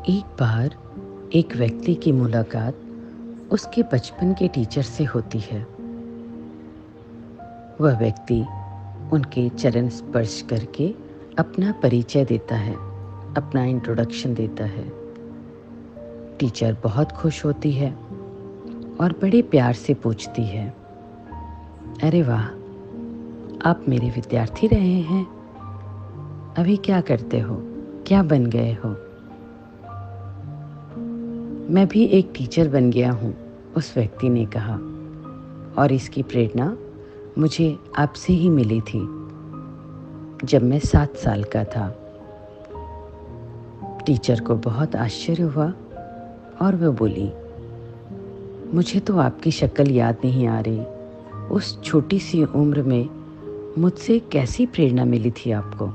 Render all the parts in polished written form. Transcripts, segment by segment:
एक बार एक व्यक्ति की मुलाकात उसके बचपन के टीचर से होती है। वह व्यक्ति उनके चरण स्पर्श करके अपना परिचय देता है, अपना इंट्रोडक्शन देता है। टीचर बहुत खुश होती है और बड़े प्यार से पूछती है, अरे वाह, आप मेरे विद्यार्थी रहे हैं। अभी क्या करते हो, क्या बन गए हो? मैं भी एक टीचर बन गया हूँ, उस व्यक्ति ने कहा, और इसकी प्रेरणा मुझे आपसे ही मिली थी जब मैं 7 साल का था। टीचर को बहुत आश्चर्य हुआ और वह बोली, मुझे तो आपकी शक्ल याद नहीं आ रही। उस छोटी सी उम्र में मुझसे कैसी प्रेरणा मिली थी आपको?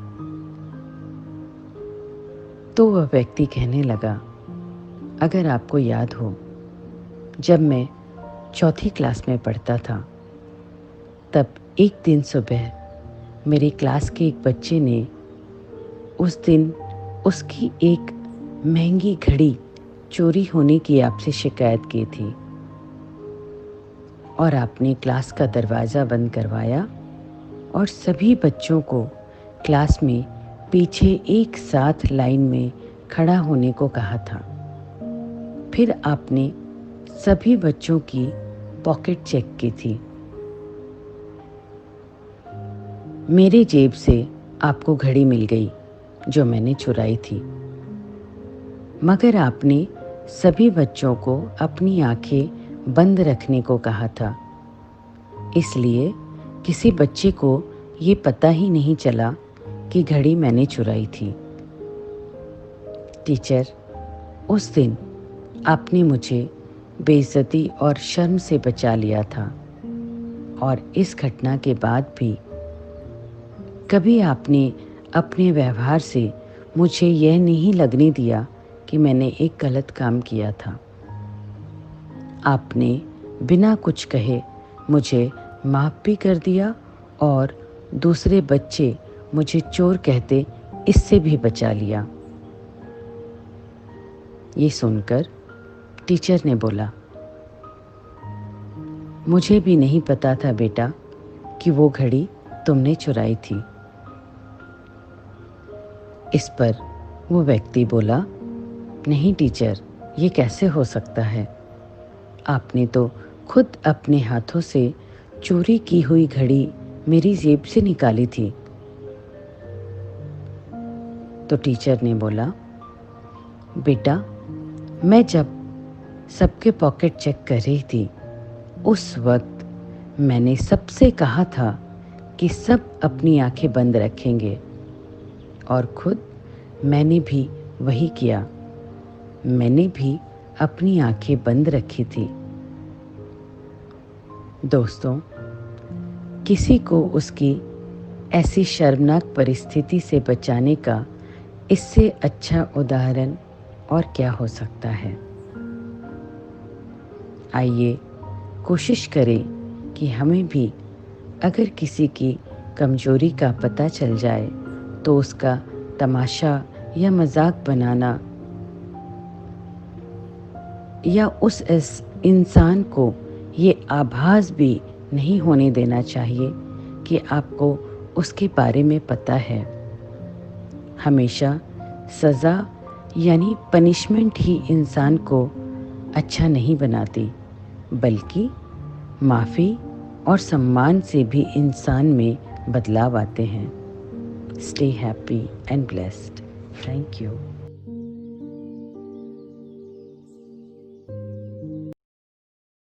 तो वह व्यक्ति कहने लगा, अगर आपको याद हो, जब मैं 4th क्लास में पढ़ता था, तब एक दिन सुबह मेरी क्लास के एक बच्चे ने उस दिन उसकी एक महंगी घड़ी चोरी होने की आपसे शिकायत की थी, और आपने क्लास का दरवाज़ा बंद करवाया और सभी बच्चों को क्लास में पीछे एक साथ लाइन में खड़ा होने को कहा था। फिर आपने सभी बच्चों की पॉकेट चेक की थी। मेरी जेब से आपको घड़ी मिल गई जो मैंने चुराई थी, मगर आपने सभी बच्चों को अपनी आंखें बंद रखने को कहा था, इसलिए किसी बच्चे को ये पता ही नहीं चला कि घड़ी मैंने चुराई थी। टीचर, उस दिन आपने मुझे बेइज्जती और शर्म से बचा लिया था, और इस घटना के बाद भी कभी आपने अपने व्यवहार से मुझे यह नहीं लगने दिया कि मैंने एक गलत काम किया था। आपने बिना कुछ कहे मुझे माफ़ भी कर दिया, और दूसरे बच्चे मुझे चोर कहते इससे भी बचा लिया। ये सुनकर टीचर ने बोला, मुझे भी नहीं पता था बेटा कि वो घड़ी तुमने चुराई थी। इस पर वो व्यक्ति बोला, नहीं टीचर, ये कैसे हो सकता है? आपने तो खुद अपने हाथों से चोरी की हुई घड़ी मेरी जेब से निकाली थी। तो टीचर ने बोला, बेटा, मैं जब सबके पॉकेट चेक कर रही थी, उस वक्त मैंने सबसे कहा था कि सब अपनी आंखें बंद रखेंगे, और खुद मैंने भी वही किया। मैंने भी अपनी आंखें बंद रखी थी। दोस्तों, किसी को उसकी ऐसी शर्मनाक परिस्थिति से बचाने का इससे अच्छा उदाहरण और क्या हो सकता है? आइए कोशिश करें कि हमें भी अगर किसी की कमजोरी का पता चल जाए तो उसका तमाशा या मजाक बनाना, या उस इंसान को ये आभास भी नहीं होने देना चाहिए कि आपको उसके बारे में पता है। हमेशा सज़ा यानी पनिशमेंट ही इंसान को अच्छा नहीं बनाती, बल्कि माफ़ी और सम्मान से भी इंसान में बदलाव आते हैं। Stay happy and blessed. Thank you.